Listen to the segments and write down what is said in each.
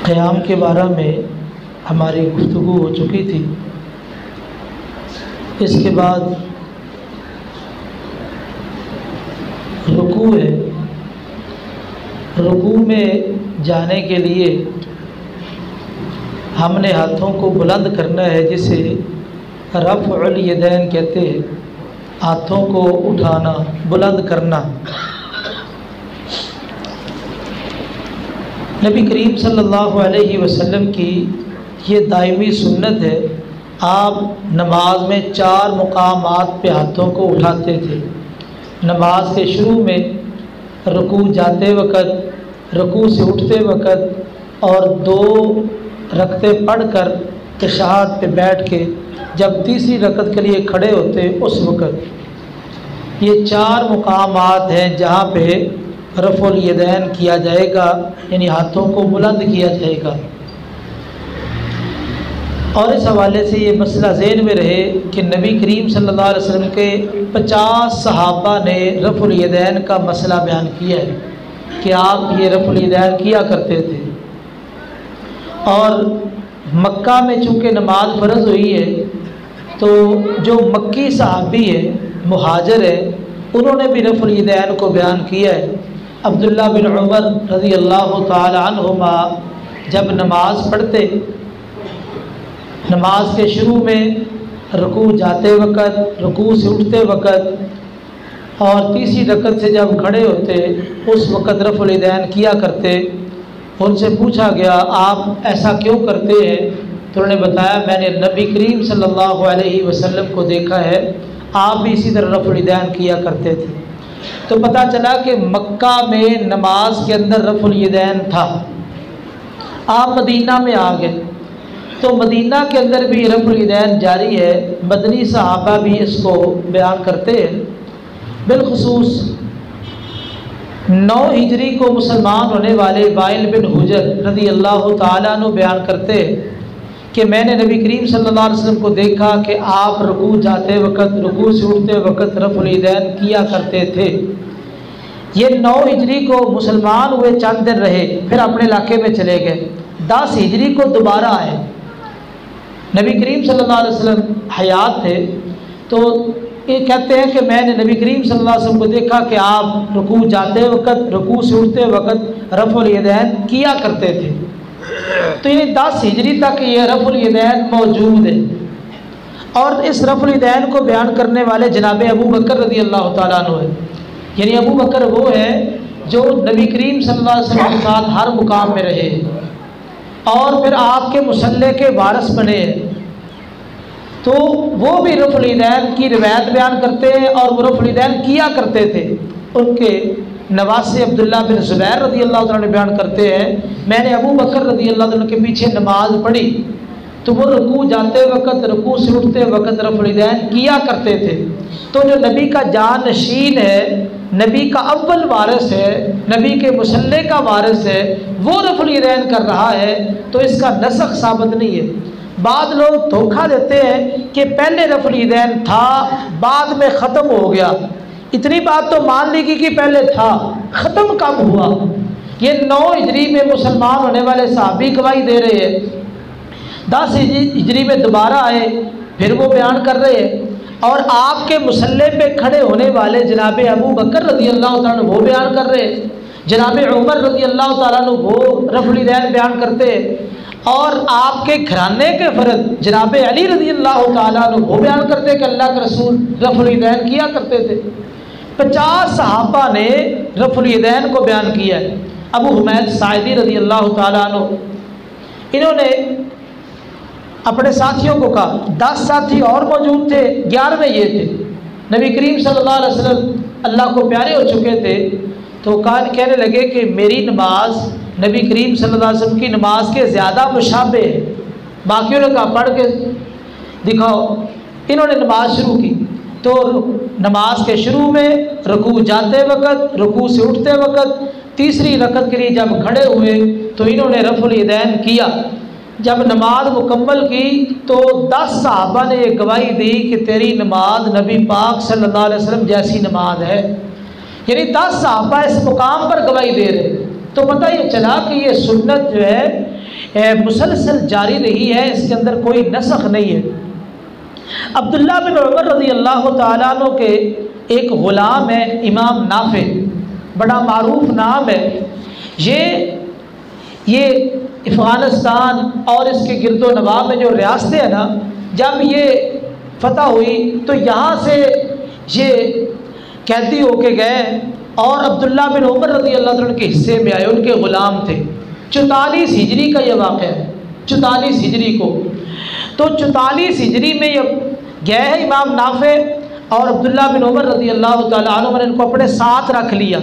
قیام کے بارے میں ہماری گفتگو ہو چکی تھی۔ اس کے بعد رکوع ہے۔ رکوع میں جانے کے لیے ہم نے ہاتھوں کو بلند کرنا ہے، جسے رفع الیدین کہتے ہیں، ہاتھوں کو اٹھانا، بلند کرنا۔ نبی کریم صلی اللہ علیہ وسلم کی یہ دائمی سنت ہے، آپ نماز میں 4 مقامات پہ ہاتھوں کو اٹھاتے تھے۔ نماز کے شروع میں، رکوع جاتے وقت، رکوع سے اٹھتے وقت، اور 2 رکعتیں پڑھ کر تشہد پہ بیٹھ کے جب تیسری رکعت کے لیے کھڑے ہوتے اس وقت۔ یہ 4 مقامات ہیں جہاں پہ رفع الیدین کیا جائے گا، یعنی ہاتھوں کو بلند کیا جائے گا۔ اور اس حوالے سے یہ مسئلہ ذہن میں رہے کہ نبی کریم صلی اللہ علیہ وسلم کے 50 صحابہ نے رفع الیدین کا مسئلہ بیان کیا ہے کہ آپ یہ رفع الیدین کیا کرتے تھے۔ اور مکہ میں چونکہ نماز فرض ہوئی ہے، تو جو مکی صحابی ہے، مہاجر ہے، انہوں نے بھی رفع الیدین کو بیان کیا ہے۔ عبداللہ بن عمر رضی اللہ تعالی عنہما جب نماز پڑھتے، نماز کے شروع میں، رکوع جاتے وقت، رکوع سے اٹھتے وقت، اور تیسری رکعت سے جب کھڑے ہوتے اس وقت رفع الیدین کیا کرتے۔ ان سے پوچھا گیا آپ ایسا کیوں کرتے ہیں؟ تو انہوں نے بتایا میں نے نبی کریم صلی اللہ علیہ وسلم کو دیکھا ہے، آپ بھی اسی طرح رفع الیدین کیا کرتے تھے۔ تو پتہ چلا کہ مکہ میں نماز کے اندر رفع الیدین تھا۔ آپ مدینہ میں آ گئے تو مدینہ کے اندر بھی رفع الیدین جاری ہے، مدنی صحابہ بھی اس کو بیان کرتے ہیں۔ بالخصوص 9 ہجری کو مسلمان ہونے والے وائل بن حجر رضی اللہ تعالیٰ عنہ بیان کرتے ہیں کہ میں نے نبی کریم صلی اللہ علیہ وسلم کو دیکھا کہ آپ رکوع جاتے وقت، رکوع سے اٹھتے وقت رفع الیدین کیا کرتے تھے۔ یہ 9 ہجری کو مسلمان ہوئے، چند دن رہے، پھر اپنے علاقے میں چلے گئے۔ 10 ہجری کو دوبارہ آئے، نبی کریم صلی اللہ علیہ وسلم حیات تھے، تو یہ کہتے ہیں کہ میں نے نبی کریم صلی اللہ علیہ وسلم کو دیکھا کہ آپ رکوع جاتے وقت، رکوع سے اٹھتے وقت رفع الیدین کیا کرتے تھے۔ تو یہ 10 ہجری تک یہ رفع الیدین موجود ہے۔ اور اس رفع الیدین کو بیان کرنے والے جناب ابو بکر رضی اللہ تعالیٰ عنہ ہے، یعنی ابو بکر وہ ہے جو نبی کریم صلی اللہ علیہ وسلم کے ساتھ ہر مقام میں رہے اور پھر آپ کے مصلی کے وارث بنے، تو وہ بھی رفع الیدین کی روایت بیان کرتے ہیں اور وہ رفع الیدین کیا کرتے تھے۔ ان کے نواسے عبداللہ بن زبیر رضی اللہ عنہ بیان کرتے ہیں میں نے ابو بکر رضی اللہ عنہ کے پیچھے نماز پڑھی تو وہ رکوع جاتے وقت، رکوع سے اٹھتے وقت رفع الیدین کیا کرتے تھے۔ تو جو نبی کا جانشین ہے، نبی کا اول وارث ہے، نبی کے مصلی کا وارث ہے، وہ رفع الیدین کر رہا ہے، تو اس کا نسخ ثابت نہیں ہے۔ بعض لوگ دھوکہ دیتے ہیں کہ پہلے رفع الیدین تھا، بعد میں ختم ہو گیا۔ اتنی بات تو مان لی کہ پہلے تھا، ختم کب ہوا؟ یہ 9 ہجری میں مسلمان ہونے والے صحابی گواہی دے رہے ہیں، 10 ہجری میں دوبارہ آئے، پھر وہ بیان کر رہے ہیں، اور آپ کے مصلی پہ کھڑے ہونے والے جناب ابو بکر رضی اللہ تعالیٰ عنہ وہ بیان کر رہے ہیں، جناب عمر رضی اللہ تعالیٰ عنہ وہ رفع الیدین بیان کرتے ہیں، اور آپ کے گھرانے کے فرد جناب علی رضی اللہ تعالیٰ عنہ وہ بیان کرتے ہیں کہ اللہ کے رسول رفع الیدین کیا کرتے تھے۔ 50 صحابہ نے رفع الیدین کو بیان کیا ہے۔ ابو حمید ساعدی رضی اللہ تعالیٰ عنہ انہوں نے اپنے ساتھیوں کو کہا، 10 ساتھی اور موجود تھے، 11ویں یہ تھے، نبی کریم صلی اللہ علیہ وسلم اللہ کو پیارے ہو چکے تھے، تو کہنے لگے کہ میری نماز نبی کریم صلی اللہ علیہ وسلم کی نماز کے زیادہ مشابہ ہے۔ باقیوں نے کہا پڑھ کے دکھاؤ۔ انہوں نے نماز شروع کی، تو نماز کے شروع میں، رکوع جاتے وقت، رکوع سے اٹھتے وقت، تیسری رکعت کے لیے جب کھڑے ہوئے تو انہوں نے رفع الیدین کیا۔ جب نماز مکمل کی تو 10 صحابہ نے یہ گواہی دی کہ تیری نماز نبی پاک صلی اللہ علیہ وسلم جیسی نماز ہے، یعنی 10 صحابہ اس مقام پر گواہی دے رہے۔ تو پتہ یہ چلا کہ یہ سنت جو ہے مسلسل جاری رہی ہے، اس کے اندر کوئی نسخ نہیں ہے۔ عبداللہ بن عمر رضی اللہ تعالیٰ عنہ کے ایک غلام ہے امام نافع، بڑا معروف نام ہے۔ یہ افغانستان اور اس کے گرد و نواح میں جو ریاستیں ہیں نا، جب یہ فتح ہوئی تو یہاں سے یہ قیدی ہو کے گئے اور عبداللہ بن عمر رضی اللہ عنہ کے حصے میں آئے، ان کے غلام تھے۔ 44 ہجری کا یہ واقعہ ہے، 44 ہجری کو۔ تو 44 ہجری میں یہ گئے ہیں امام نافع، اور عبداللہ بن عمر رضی اللہ تعالیٰ عنہ نے ان کو اپنے ساتھ رکھ لیا۔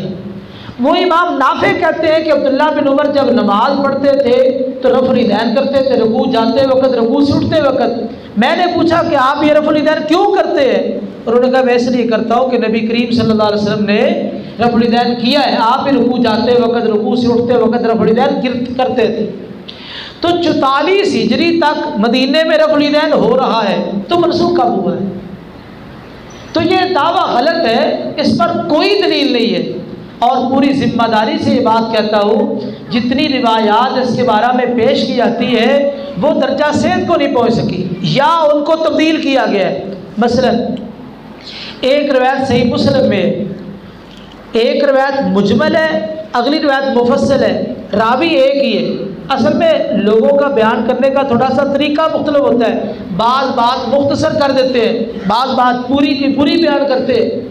وہ امام نافع کہتے ہیں کہ عبداللہ بن عمر جب نماز پڑھتے تھے تو رفع الیدین کرتے تھے، رکوع جاتے وقت، رکوع سے اٹھتے وقت۔ میں نے پوچھا کہ آپ یہ رفع الیدین کیوں کرتے ہیں؟ انہوں نے کہا میں اس لیے کرتا ہوں کہ نبی کریم صلی اللہ علیہ وسلم نے رفع الیدین کیا ہے، آپ بھی رکوع جاتے وقت، رکوع سے اٹھتے وقت رفع الیدین کرتے تھے۔ تو 44 ہجری تک مدینے میں رفع الیدین ہو رہا ہے، تو منسوخ کب ہوا ہے؟ تو یہ دعویٰ غلط ہے، اس پر کوئی دلیل نہیں ہے، اور پوری ذمہ داری سے یہ بات کہتا ہوں، جتنی روایات اس کے بارے میں پیش کی جاتی ہے وہ درجہ صحت کو نہیں پہنچ سکی، یا ان کو تبدیل کیا گیا ہے۔ مثلا ایک روایت صحیح مسلم میں، ایک روایت مجمل ہے، اگلی روایت مفصل ہے، راوی ایک ہی ہے۔ اصل میں لوگوں کا بیان کرنے کا تھوڑا سا طریقہ مختلف ہوتا ہے، بعض بات مختصر کر دیتے ہیں، بعض بات پوری کی پوری بیان کرتے ہیں۔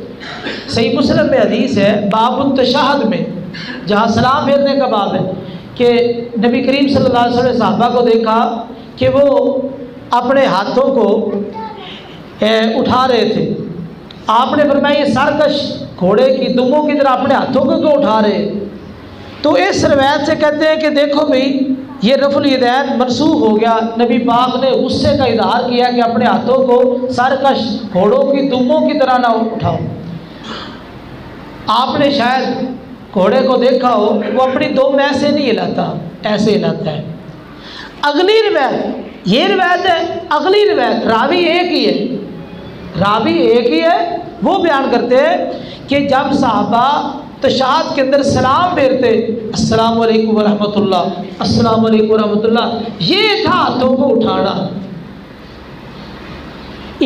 صحیح مسلم میں حدیث ہے باب التشہد میں، جہاں سلام پھیرنے کا باب ہے، کہ نبی کریم صلی اللہ علیہ وسلم نے صحابہ کو دیکھا کہ وہ اپنے ہاتھوں کو اٹھا رہے تھے۔ آپ نے فرمایا یہ سرکش گھوڑے کی دموں کی طرح اپنے ہاتھوں کو کیوں اٹھا رہے؟ تو اس روایت سے کہتے ہیں کہ دیکھو بھائی یہ رفع الیدین منسوخ ہو گیا، نبی پاک نے غصے کا اظہار کیا کہ اپنے ہاتھوں کو سرکش گھوڑوں کی دموں کی طرح نہ اٹھاؤ۔ آپ نے شاید گھوڑے کو دیکھا ہو، وہ اپنی دم ایسے نہیں ہلاتا، ایسے ہلاتا ہے۔ اگلی روایت، یہ روایت ہے، اگلی روایت راوی ایک ہی ہے، راوی ایک ہی ہے، وہ بیان کرتے ہیں کہ جب صحابہ تشہد کے اندر سلام پھیرتے، السلام علیکم ورحمۃ اللہ، السلام علیکم ورحمۃ اللہ، یہ تھا ہاتھوں کو اٹھانا۔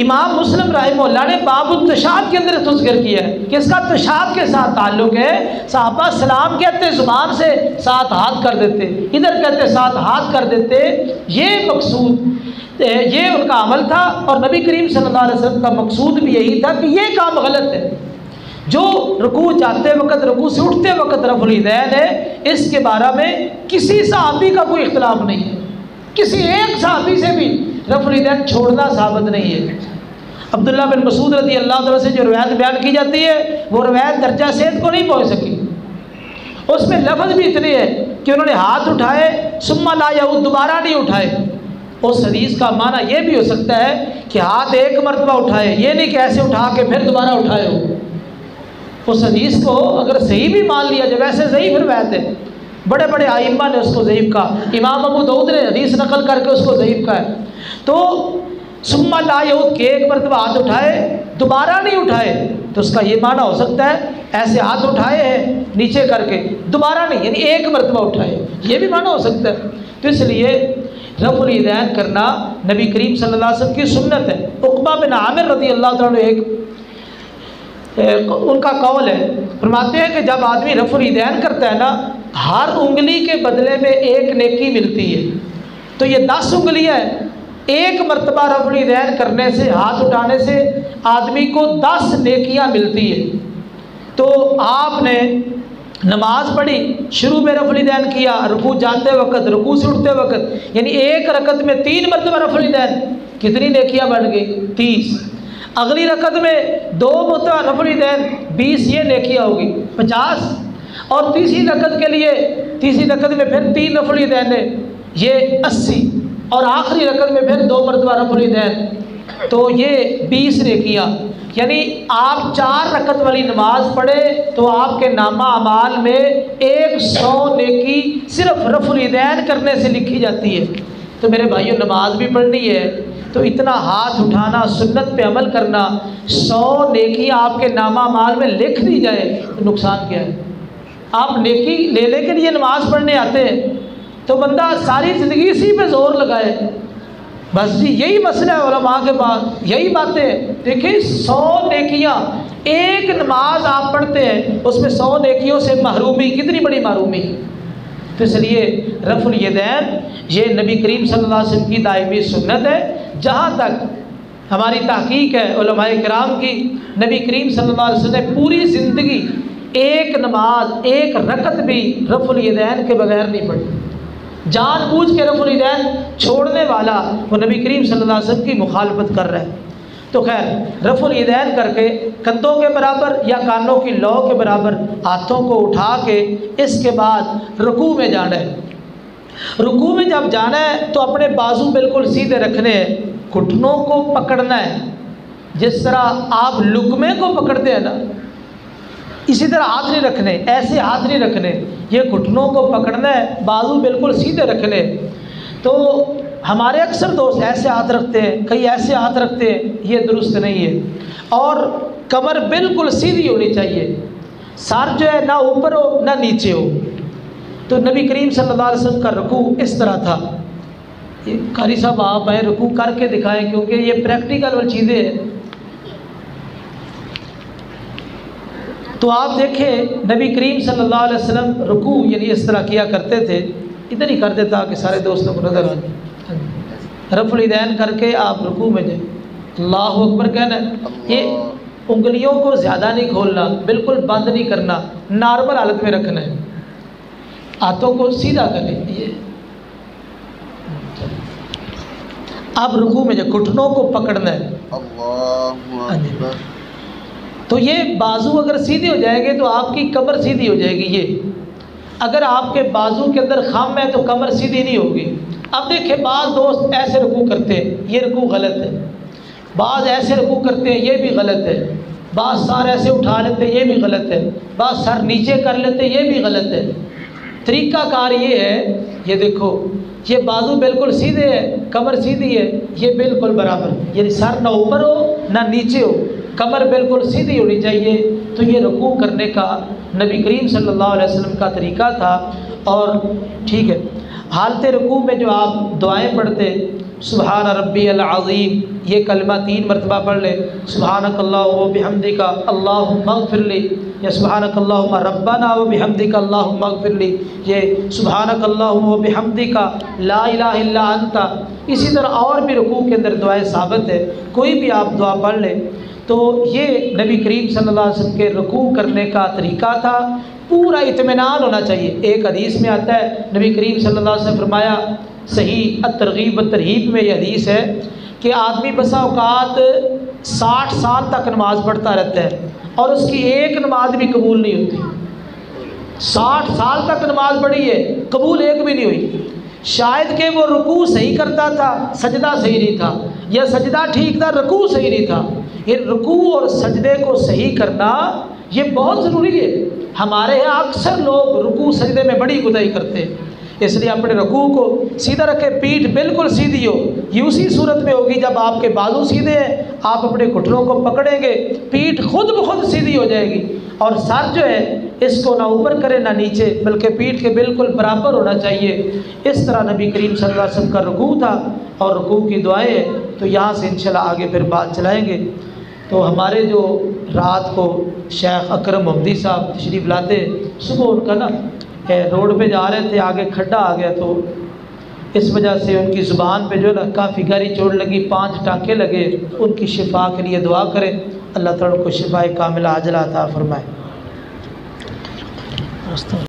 امام مسلم رحمہ اللہ نے باب التشہد کے اندر ذکر کیا ہے کہ اس کا تشہد کے ساتھ تعلق ہے۔ صحابہ سلام کہتے زبان سے، ساتھ ہاتھ کر دیتے، ادھر کہتے ساتھ ہاتھ کر دیتے، یہ مقصود، یہ ان کا عمل تھا، اور نبی کریم صلی اللہ علیہ وسلم کا مقصود بھی یہی تھا کہ یہ کام غلط ہے۔ جو رکوع جاتے وقت، رکوع سے اٹھتے وقت رفع الیدین ہے، اس کے بارے میں کسی صحابی کا کوئی اختلاف نہیں ہے، کسی ایک صحابی سے بھی رفع الیدین چھوڑنا ثابت نہیں ہے۔ عبداللہ بن مسعود رضی اللہ عنہ سے جو روایت بیان کی جاتی ہے وہ روایت درجہ صحت کو نہیں پہنچ سکی، اس میں لفظ بھی اتنے ہیں کہ انہوں نے ہاتھ اٹھائے ثم لا یعود، دوبارہ نہیں اٹھائے۔ اس حدیث کا معنی یہ بھی ہو سکتا ہے کہ ہاتھ ایک مرتبہ اٹھائے، یہ نہیں کہ ایسے اٹھا کے پھر دوبارہ اٹھائے ہو۔ اس حدیث کو اگر صحیح بھی مان لیا جائے، ویسے ضعیف روایت ہے، بڑے بڑے ائمہ نے اس کو ضعیف کہا، امام ابو داؤد نے حدیث نقل کر کے اس کو ضعیف کہا ہے۔ تو ثم لا یعود کہ ایک مرتبہ ہاتھ اٹھائے دوبارہ نہیں اٹھائے، تو اس کا یہ معنی ہو سکتا ہے ایسے ہاتھ اٹھائے ہیں نیچے کر کے دوبارہ نہیں، یعنی ایک مرتبہ اٹھائے، یہ بھی معنی ہو سکتا ہے۔ تو اس لیے رفع الیدین کرنا نبی کریم صلی اللہ علیہ وسلم کی سنت ہے۔ عقبہ بن عامر رضی اللہ عنہ ایک ان کا قول ہے، فرماتے ہیں کہ جب آدمی رفع الیدین کرتا ہے نا، ہر انگلی کے بدلے میں ایک نیکی ملتی ہے، تو یہ 10 انگلیاں ہیں، ایک مرتبہ رفع الیدین کرنے سے، ہاتھ اٹھانے سے آدمی کو 10 نیکیاں ملتی ہے۔ تو آپ نے نماز پڑھی، شروع میں رفع الیدین کیا، رکوع جاتے وقت، رکوع سے اٹھتے وقت، یعنی ایک رکعت میں 3 مرتبہ رفع الیدین، کتنی نیکیاں بڑھ گئی؟ 30۔ اگلی رکعت میں 2 مرتبہ رفع الیدین، 20، یہ نیکیاں ہوگی 50۔ اور تیسری رکعت کے لیے، تیسری رکعت میں پھر 3 رفع الیدین ہے، یہ 80۔ اور آخری رکعت میں پھر 2 مرتبہ رفع الیدین، تو یہ 20 نیکیاں۔ یعنی آپ 4 رکعت والی نماز پڑھے تو آپ کے نامہ اعمال میں 100 نیکی صرف رفع الیدین کرنے سے لکھی جاتی ہے۔ تو میرے بھائیوں، نماز بھی پڑھنی ہے تو اتنا ہاتھ اٹھانا، سنت پہ عمل کرنا، 100 نیکیاں آپ کے نامہ اعمال میں لکھ دی جائے تو نقصان کیا ہے؟ آپ نیکی لینے کے لیے نماز پڑھنے آتے ہیں تو بندہ ساری زندگی اسی پہ زور لگائے، بس جی یہی مسئلہ ہے علماء کے پاس، یہی باتیں۔ دیکھیں 100 نیکیاں، ایک نماز آپ پڑھتے ہیں اس میں 100 نیکیوں سے محرومی، کتنی بڑی محرومی۔ تو اس لیے رفع الیدین یہ نبی کریم صلی اللہ علیہ وسلم کی دائمی سنت ہے۔ جہاں تک ہماری تحقیق ہے علماء کرام کی، نبی کریم صلی اللہ علیہ وسلم نے پوری زندگی ایک نماز، ایک رکعت بھی رفع الیدین کے بغیر نہیں پڑھی۔ جان بوجھ کے رفع الیدین چھوڑنے والا وہ نبی کریم صلی اللہ علیہ وسلم کی مخالفت کر رہا ہے۔ تو خیر رفع الیدین کر کے کندھوں کے برابر یا کانوں کی لو کے برابر ہاتھوں کو اٹھا کے اس کے بعد رکوع میں جانا ہے۔ رکوع میں جب جانا ہے تو اپنے بازو بالکل سیدھے رکھنے ہیں، گھٹنوں کو پکڑنا ہے، جس طرح آپ لقمے کو پکڑتے ہیں نا اسی طرح ہاتھ نہیں رکھنے، ایسے ہاتھ نہیں رکھنے، یہ گھٹنوں کو پکڑنا ہے، بازو بالکل سیدھے رکھنے۔ تو ہمارے اکثر دوست ایسے ہاتھ رکھتے ہیں، کئی ایسے ہاتھ رکھتے ہیں، یہ درست نہیں ہے۔ اور کمر بالکل سیدھی ہونی چاہیے، سر جو ہے نہ اوپر ہو نہ نیچے ہو۔ تو نبی کریم صلی اللہ علیہ وسلم کا رکوع اس طرح تھا۔ یہ قاری صاحب آپ آئیں رکوع کر کے دکھائیں، کیونکہ یہ پریکٹیکل والی چیزیں ہیں۔ تو آپ دیکھیں نبی کریم صلی اللہ علیہ وسلم رکوع یعنی اس طرح کیا کرتے تھے، ادھر ہی کرتے تاکہ سارے دوستوں کو نظر آ جائے۔ رفع الیدین کر کے آپ رکوع میں جائیں، اللہ اکبر کہنا ہے۔ یہ انگلیوں کو زیادہ نہیں کھولنا، بالکل بند نہیں کرنا، نارمل حالت میں رکھنا ہے، ہاتھوں کو سیدھا کریں۔ یہ اب رکوع میں جائیں، گھٹنوں کو پکڑنا ہے۔ تو یہ بازو اگر سیدھے ہو جائے گے تو آپ کی کمر سیدھی ہو جائے گی۔ یہ اگر آپ کے بازو کے اندر خم ہے تو کمر سیدھی نہیں ہوگی۔ اب دیکھیں بعض دوست ایسے رکوع کرتے ہیں، یہ رکوع غلط ہے۔ بعض ایسے رکوع کرتے ہیں، یہ بھی غلط ہے۔ بعض سر ایسے اٹھا لیتے ہیں، یہ بھی غلط ہے۔ بعض سر نیچے کر لیتے ہیں، یہ بھی غلط ہے۔ طریقہ کار یہ ہے، یہ دیکھو یہ بازو بالکل سیدھے ہے، کمر سیدھی ہے، یہ بالکل برابر، یعنی سر نہ اوپر ہو نہ نیچے ہو، کمر بالکل سیدھی ہونی چاہیے۔ تو یہ رکوع کرنے کا نبی کریم صلی اللہ علیہ وسلم کا طریقہ تھا۔ اور ٹھیک ہے، حالت رکوع میں جو آپ دعائیں پڑھتے، سبحان ربی العظیم، یہ کلمہ 3 مرتبہ پڑھ لے، سبحانک اللہم و بحمدک اللہم اغفر لی، یا سبحانک اللہم ربنا و بحمدک اللہم اغفر لی، یہ سبحانک اللہم و بحمدک لا الہ الا انت۔ اسی طرح اور بھی رکوع کے اندر دعائیں ثابت ہے، کوئی بھی آپ دعا پڑھ لیں۔ تو یہ نبی کریم صلی اللہ علیہ وسلم کے رکوع کرنے کا طریقہ تھا، پورا اطمینان ہونا چاہیے۔ ایک حدیث میں آتا ہے نبی کریم صلی اللہ علیہ وسلم فرمایا، صحیح الترغیب والترہیب میں یہ حدیث ہے کہ آدمی بسا اوقات 60 سال تک نماز پڑھتا رہتا ہے اور اس کی ایک نماز بھی قبول نہیں ہوتی۔ 60 سال تک نماز پڑھی ہے، قبول ایک بھی نہیں ہوئی۔ شاید کہ وہ رکوع صحیح کرتا تھا، سجدہ صحیح نہیں تھا، یا سجدہ ٹھیک تھا، رکوع صحیح نہیں تھا۔ یہ رکوع اور سجدے کو صحیح کرنا یہ بہت ضروری ہے۔ ہمارے یہاں اکثر لوگ رکوع سجدے میں بڑی گدائی کرتے ہیں، اس لیے اپنے رکوع کو سیدھا رکھے، پیٹھ بالکل سیدھی ہو۔ یہ اسی صورت میں ہوگی جب آپ کے بازو سیدھے ہیں، آپ اپنے گھٹنوں کو پکڑیں گے، پیٹھ خود بخود سیدھی ہو جائے گی، اور سر جو ہے اس کو نہ اوپر کرے نہ نیچے، بلکہ پیٹھ کے بالکل برابر ہونا چاہیے۔ اس طرح نبی کریم صلی اللہ علیہ وسلم کا رکوع تھا اور رکوع کی دعائیں۔ تو یہاں سے انشاءاللہ آگے پھر بات چلائیں گے۔ تو ہمارے جو رات کو شیخ اکرم محمدی صاحب تشریف لاتے، صبح ان کا نا روڈ پہ جا رہے تھے، آگے کھڈا آ گیا، تو اس وجہ سے ان کی زبان پہ جو ہے نا کافی گہری چوٹ لگی، 5 ٹانکے لگے۔ ان کی شفا کے لیے دعا کریں، اللہ تعالیٰ کو شفا کاملہ عاجلہ عطا فرمائے۔